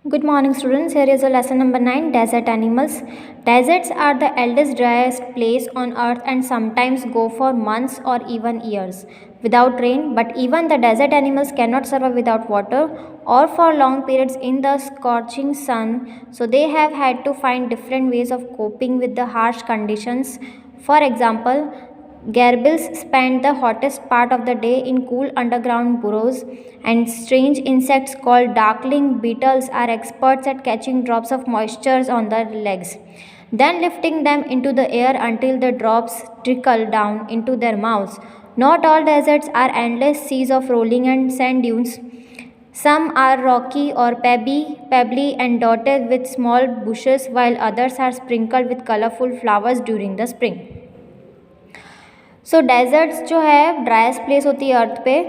Good morning, students. Here is a lesson number 9, Desert Animals. Deserts are the eldest, driest place on earth and sometimes go for months or even years without rain. But even the desert animals cannot survive without water or for long periods in the scorching sun. So they have had to find different ways of coping with the harsh conditions. For example, gerbils spend the hottest part of the day in cool underground burrows, and strange insects called darkling beetles are experts at catching drops of moisture on their legs, then lifting them into the air until the drops trickle down into their mouths. Not all deserts are endless seas of rolling and sand dunes. Some are rocky or pebbly and dotted with small bushes, while others are sprinkled with colorful flowers during the spring. Deserts जो है driest place होती है अर्थ पे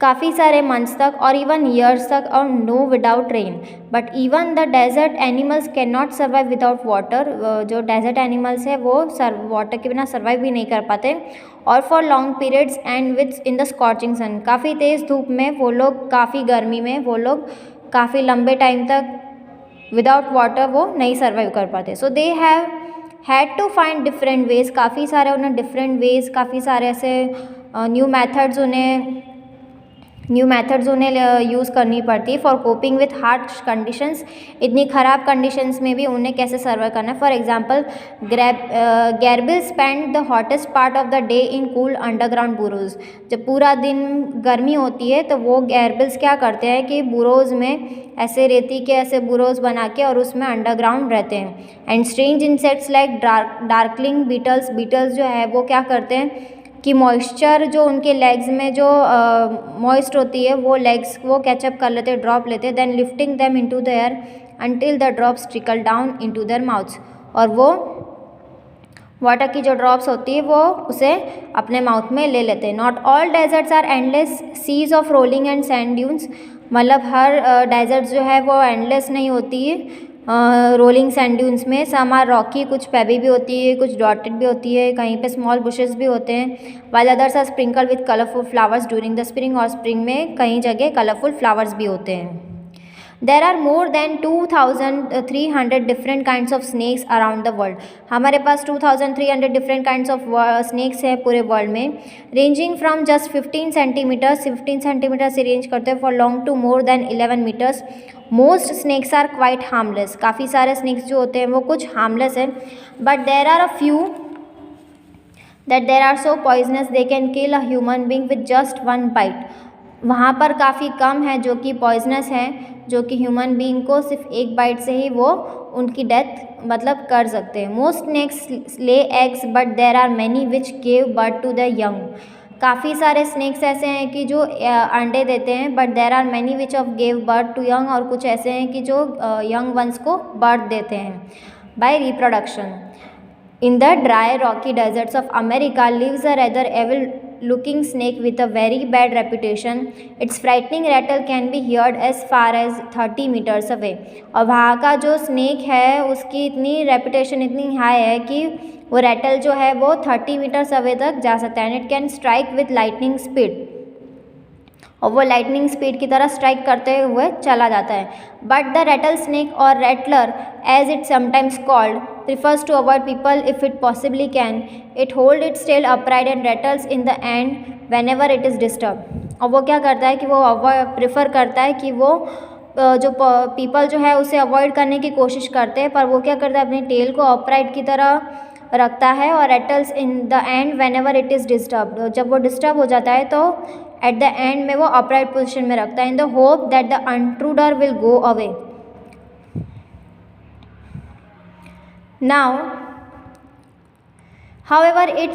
काफ़ी सारे months तक और even years तक और no without rain. But even the desert animals can not survive without water. जो डेजर्ट एनिमल्स है वो वाटर के बिना सर्वाइव भी नहीं कर पाते. और for long periods and within the scorching sun, काफ़ी तेज़ धूप में वो लोग, काफ़ी गर्मी में वो लोग काफ़ी लंबे टाइम तक विदाउट वाटर वो नहीं सर्वाइव कर पाते. So they have had to find different ways. काफ़ी सारे उन्हें डिफरेंट वेज, काफ़ी सारे ऐसे न्यू मेथड्स उन्हें यूज़ करनी पड़ती है for coping with harsh conditions. इतनी ख़राब कंडीशंस में भी उन्हें कैसे सर्वाइव करना है. For example, gerbil spend the hottest part of the day in cool underground burrows. जब पूरा दिन गर्मी होती है तो वो गेरबिल्स क्या करते हैं कि बुरोज में ऐसे रेती के ऐसे बुरोज बना के और उसमें अंडरग्राउंड रहते हैं. And strange insects like darkling beetles जो है वो क्या करते हैं कि मॉइस्चर जो उनके लेग्स में जो मॉइस्ट होती है वो लेग्स वो कैचअप कर लेते, ड्रॉप लेते, then lifting them into the air until the drops trickle down into their mouths. और वो वाटर की जो ड्रॉप्स होती है वो उसे अपने माउथ में ले लेते हैं. Not all deserts are endless seas of rolling and sand dunes. मतलब हर डेजर्ट जो है वो एंडलेस नहीं होती है रोलिंग सैंड ड्यून्स में. सम आर रॉकी, कुछ पेबी भी होती है, कुछ डॉटेड भी होती है, कहीं पे स्मॉल बुशेस भी होते हैं. While others are sprinkle with colourful flowers during the spring. और स्प्रिंग में कई जगह कलरफुल फ्लावर्स भी होते हैं. There are more than 2300 different kinds of snacks around the world. हमारे पास 2300 डिफरेंट काइंड्स ऑफ स्नैक्स हैं पूरे वर्ल्ड में. रेंजिंग फ्रॉम जस्ट 15 सेंटीमीटर से रेंज करते हैं for long to more than 11 metres. Most snacks are quite harmless. काफ़ी सारे स्नैक्स जो होते हैं वो कुछ हार्मलेस हैं. But there are a few that there are so poisonous they can kill a human being with just one bite. वहाँ पर काफ़ी कम है जो कि पॉइजनस हैं, जो कि ह्यूमन बीइंग को सिर्फ एक बाइट से ही वो उनकी डेथ मतलब कर सकते हैं. Most snacks lay eggs but there are many which give birth to the young. काफ़ी सारे स्नैक्स ऐसे हैं कि जो अंडे देते हैं, but there are many which of give birth to young. और कुछ ऐसे हैं कि जो यंग वंस को बर्थ देते हैं by reproduction. In the dry, rocky deserts of America lives a rather evil-looking snake with a very bad reputation. Its frightening rattle can be heard as far as 30 meters away. और वहाँ का जो snake है उसकी इतनी reputation इतनी high है कि वो रैटल जो है वो 30 मीटर्स अवे तक जा सकता है. And it can strike with lightning speed. और वो लाइटनिंग स्पीड की तरह स्ट्राइक करते हुए चला जाता है. बट द रेटल स्नेक और rattler as it sometimes called prefers to avoid people if it possibly can. It holds its tail upright and rattles in the end whenever it is disturbed. और वो क्या करता है कि वो prefer करता है कि वो जो पीपल जो है उसे अवॉइड करने की कोशिश करते हैं, पर वो क्या करता है अपनी टेल को अपराइट की तरह रखता है और rattles in the end whenever it is disturbed. जब वो डिस्टर्ब हो जाता है तो एट द एंड में वो अपराइट पोजिशन में रखता है in the hope that the intruder will go away. Now, however, if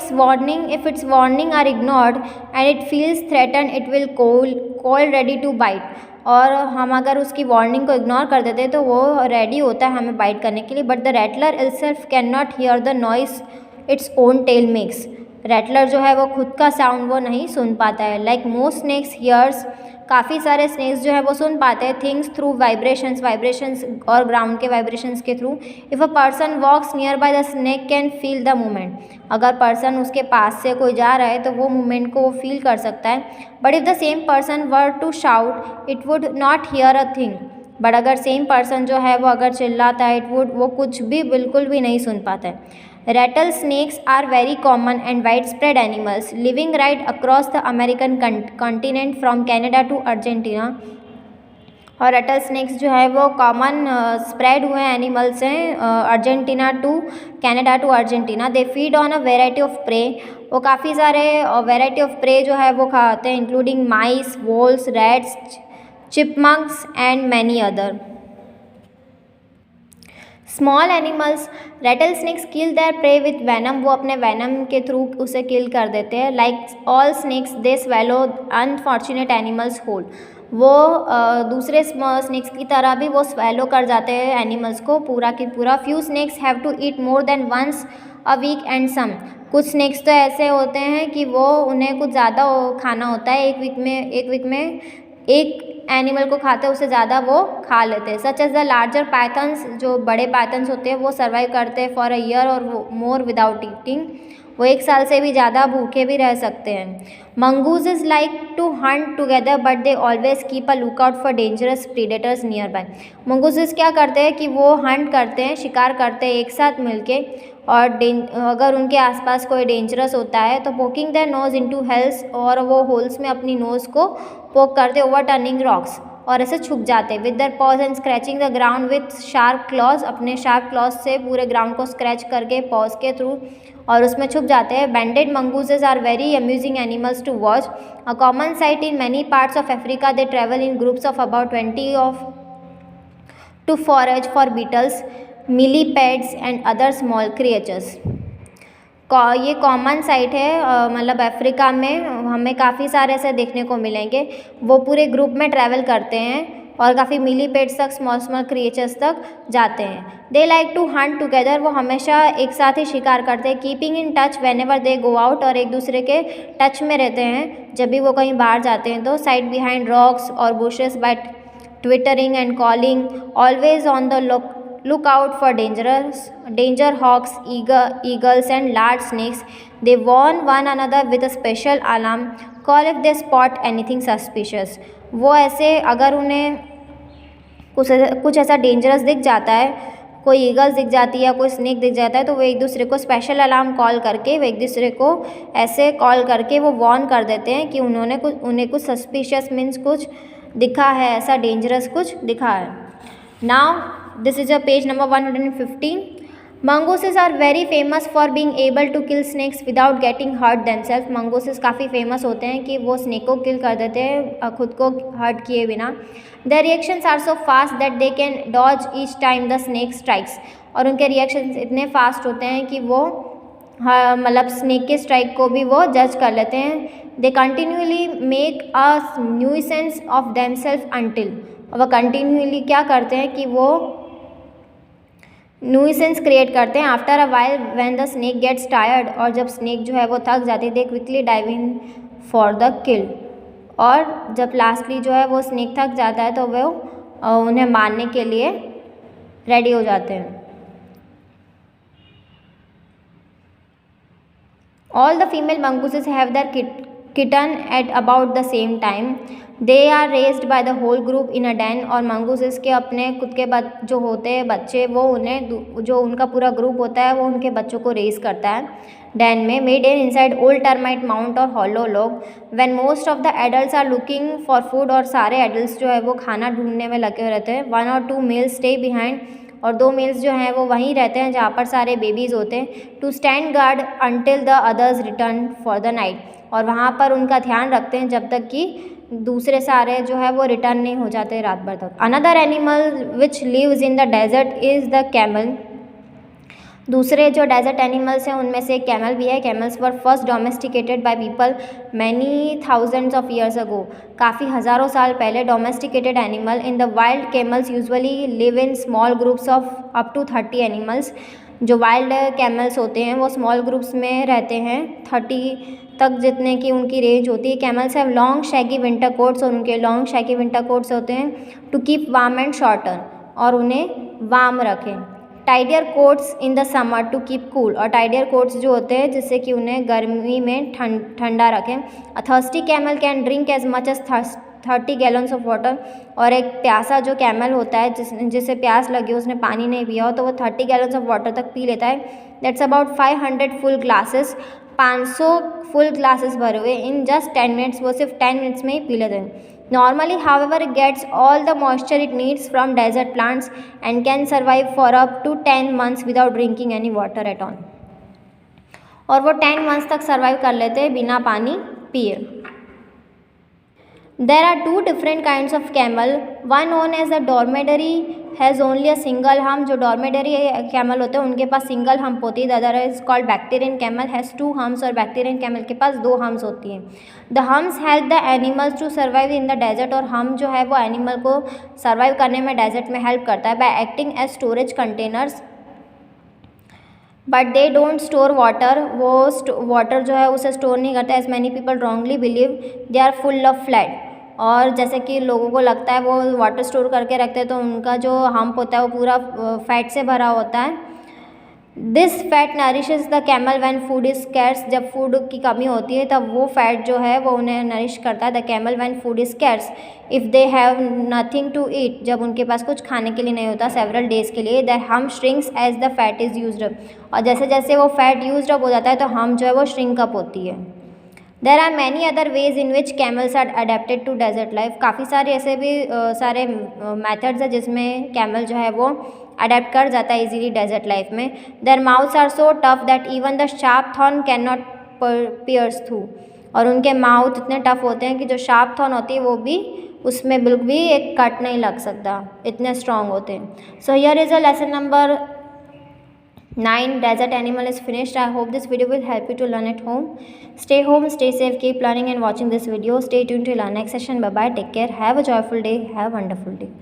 its warning are ignored and it feels threatened, it will call ready to bite. और हम अगर उसकी warning को इग्नोर कर देते तो वो रेडी होता है हमें बाइट करने के लिए. But the rattler itself can not hear the noise its own tail makes. Rattler जो है वो खुद का साउंड वो नहीं सुन पाता है. लाइक मोस्ट स्नेक्स हियर्स, काफ़ी सारे स्नेक्स जो है वो सुन पाते हैं थिंग्स थ्रू वाइब्रेशंस और ग्राउंड के वाइब्रेशंस के through. If a person walks near by the snake can feel the movement. अगर पर्सन उसके पास से कोई जा रहा है तो वो मूवमेंट को वो फील कर सकता है. But if the same person were to shout it would not hear a thing. But अगर सेम पर्सन जो है वो अगर चिल्लाता है वो कुछ भी बिल्कुल भी नहीं सुन पाता है। Rattlesnakes are very common and widespread animals living right across the American continent from Canada to Argentina। और रटल स्नैक्स जो है वो कॉमन स्प्रेड हुए एनिमल्स हैं Argentina to Canada to Argentina. They feed on a variety of prey. वो काफ़ी सारे variety of pray जो है वो खाते हैं including mice, voles, rats, chipmunks and many other small animals. Rattlesnakes kill their prey with venom. वो अपने वेनम के थ्रू उसे किल कर देते हैं। Like all snacks they swallow unfortunate animals whole. वो दूसरे स्नैक्स की तरह भी वो स्वेलो कर जाते हैं एनिमल्स को पूरा की पूरा। Few snacks have to eat more than once a week and some. कुछ स्नैक्स तो ऐसे होते हैं कि वो उन्हें कुछ ज़्यादा खाना होता है, एक वीक में एक एनिमल को खाते हैं उससे ज़्यादा वो खा लेते हैं। Such as the larger pythons, जो बड़े पाइथन्स होते हैं वो सर्वाइव करते हैं फॉर अ ईयर और मोर विदाउट ईटिंग। वो 1 साल से भी ज़्यादा भूखे भी रह सकते हैं। Mongooses like to hunt together but they always keep a look out for dangerous predators nearby. Mongooses क्या करते हैं कि वो हंट करते हैं, शिकार करते हैं एक साथ मिलके, और अगर उनके आसपास कोई डेंजरस होता है तो पोकिंग देयर नोज इनटू हेल्स, और वो होल्स में अपनी नोज़ को पोक करते ओवर टर्निंग रॉक्स, और ऐसे छुप जाते। With their pause and scratching the ground with sharp clause. अपने शार्प क्लॉज से पूरे ग्राउंड को स्क्रैच करके पॉज के थ्रू और उसमें छुप जाते हैं। Banded mongooses are very amusing animals to watch. A common sight in many parts of Africa. They travel in groups of about 20 to forage for beetles, millipedes and other small creatures. ये common sight है, मतलब Africa में हमें काफ़ी सारे ऐसे देखने को मिलेंगे। वो पूरे ग्रुप में ट्रैवल करते हैं और काफ़ी मिलीपेड्स तक, स्मॉल क्रिएचर्स तक जाते हैं। They like to hunt together. वो हमेशा एक साथ ही शिकार करते हैं। Keeping in touch whenever they go out. और एक दूसरे के टच में रहते हैं जब भी वो कहीं बाहर जाते हैं तो। साइड बिहाइंड रॉक्स और bushes by twittering and calling, always on the look out for danger hawks, eagles and large snakes. They warn one another with a special alarm call if they spot anything suspicious। वो ऐसे अगर उन्हें कुछ ऐसा dangerous दिख जाता है, कोई ईगल्स दिख जाती है या कोई स्नेक दिख जाता है, तो वो एक दूसरे को स्पेशल अलार्म कॉल करके वो एक दूसरे को ऐसे कॉल करके वो वार्न कर देते हैं कि उन्हें कुछ सस्पिशियस मीन्स कुछ दिखा है, ऐसा डेंजरस कुछ दिखा है। Now this is a page number 115। Mongooses are very famous for being able to kill snakes without getting hurt themselves। mongooses काफ़ी फेमस होते हैं कि वो स्नेक को किल कर देते हैं खुद को हर्ट किए बिना। their reactions are so fast that they can dodge each time the snake strikes। और उनके रिएक्शंस इतने फास्ट होते हैं कि वो मतलब स्नेक के स्ट्राइक को भी वो जज कर लेते हैं। they continually make a nuisance of themselves until। और वो कंटिन्यूली क्या करते हैं कि वो न्यूसेंस क्रिएट करते हैं। After a while when the snake gets tired. और जब स्नेक जो है वो थक जाती है, they quickly dive in for the kill. और जब लास्टली जो है वो स्नेक थक जाता है तो वो उन्हें मारने के लिए रेडी हो जाते हैं। All the female mongooses have their kitten at about the same time. They are raised by the whole group in a den. और मंगूसेस के अपने खुद के जो होते हैं बच्चे, वो उन्हें जो उनका पूरा ग्रुप होता है वो उनके बच्चों को रेज करता है डैन में। Made in inside old termite mound और hollow log. When most of the adults are looking for food. और सारे एडल्ट्स जो है वो खाना ढूंढने में लगे रहते हैं। 1 or 2 मेल्स स्टे बिहाइंड। और 2 मेल्स जो हैं वो वहीं रहते हैं जहाँ पर सारे बेबीज़ होते हैं। To stand guard until the others return for the night. और वहाँ पर उनका ध्यान रखते हैं जब तक कि दूसरे सारे जो है वो रिटर्न नहीं हो जाते रात भर तक। Another animal which lives in the desert is the camel. दूसरे जो डेजर्ट एनिमल्स हैं उनमें से एक कैमल भी है। Camels were first domesticated by people many thousands of years ago. काफ़ी हज़ारों साल पहले domesticated animal. In the wild camels usually live in small groups of up to 30 animals. जो वाइल्ड कैमल्स होते हैं वो स्मॉल ग्रुप्स में रहते हैं, 30 तक जितने की उनकी रेंज होती है। Camels have long shaggy winter coats. और उनके लॉन्ग शैगी विंटर कोट्स होते हैं to keep warm and shorter, और उन्हें वार्म रखें। Tidier coats in the summer to keep cool. और टाइडियर कोट्स जो होते हैं जिससे कि उन्हें गर्मी में ठंडा रखें। A thirsty camel can drink as much as 30 gallons of water, और एक प्यासा जो कैमल होता है जिसे प्यास लगी हो, उसने पानी नहीं पिया हो, तो वो 30 gallons ऑफ वाटर तक पी लेता है. That's about 500 full glasses. 500 full glasses भरे हुए इन जस्ट 10 मिनट्स, वो सिर्फ 10 मिनट्स में ही पी लेते हैं. Normally, however, it gets all the moisture it needs from desert plants and can survive for up to 10 months without drinking any water at all. और वो 10 months तक survive कर लेते हैं बिना पानी पिए. There are two different kinds of camel. One known as the dromedary has only a single hump. जो dromedary camel होते हैं उनके पास single hump होती है. The other is called Bactrian camel has 2 humps, और Bactrian camel के पास 2 humps होती हैं. The humps help the animals to survive in the desert. और hump जो है वो animal को survive करने में desert में help करता है by acting as storage containers. But they don't store water. वो वाटर जो है उसे स्टोर नहीं करता. As many people wrongly believe they are full of flat. और जैसे कि लोगों को लगता है वो वाटर स्टोर करके रखते हैं, तो उनका जो हम्प होता है वो पूरा फैट से भरा होता है. This fat nourishes the camel when food is scarce. जब फूड की कमी होती है तब वो फैट जो है वो उन्हें नरिश करता है. The camel when food is scarce. If they have nothing to eat. जब उनके पास कुछ खाने के लिए नहीं होता सेवरल डेज के लिए, the hump shrinks as the fat is used up. और जैसे जैसे वो फैट यूज्ड अप हो जाता है तो हम जो है वो श्रिंक अप होती है. There are many other ways in which camels are adapted to desert life. काफ़ी सारे ऐसे भी सारे मैथड्स हैं जिसमें कैमल जो है वो अडेप्ट कर जाता है इजीली डेजर्ट लाइफ में. Their mouths are so tough that even the sharp thorn can not pierce through. और उनके माउथ इतने टफ होते हैं कि जो शार्प थॉर्न होती है वो भी उसमें बिल्कुल भी एक कट नहीं लग सकता, इतने स्ट्रॉन्ग होते हैं. So here is a lesson number 9. Desert animal is finished. I hope this video will help you to learn at home. Stay home, stay safe, keep learning and watching this video. Stay tuned till our next session. Bye bye, take care, have a joyful day, have a wonderful day.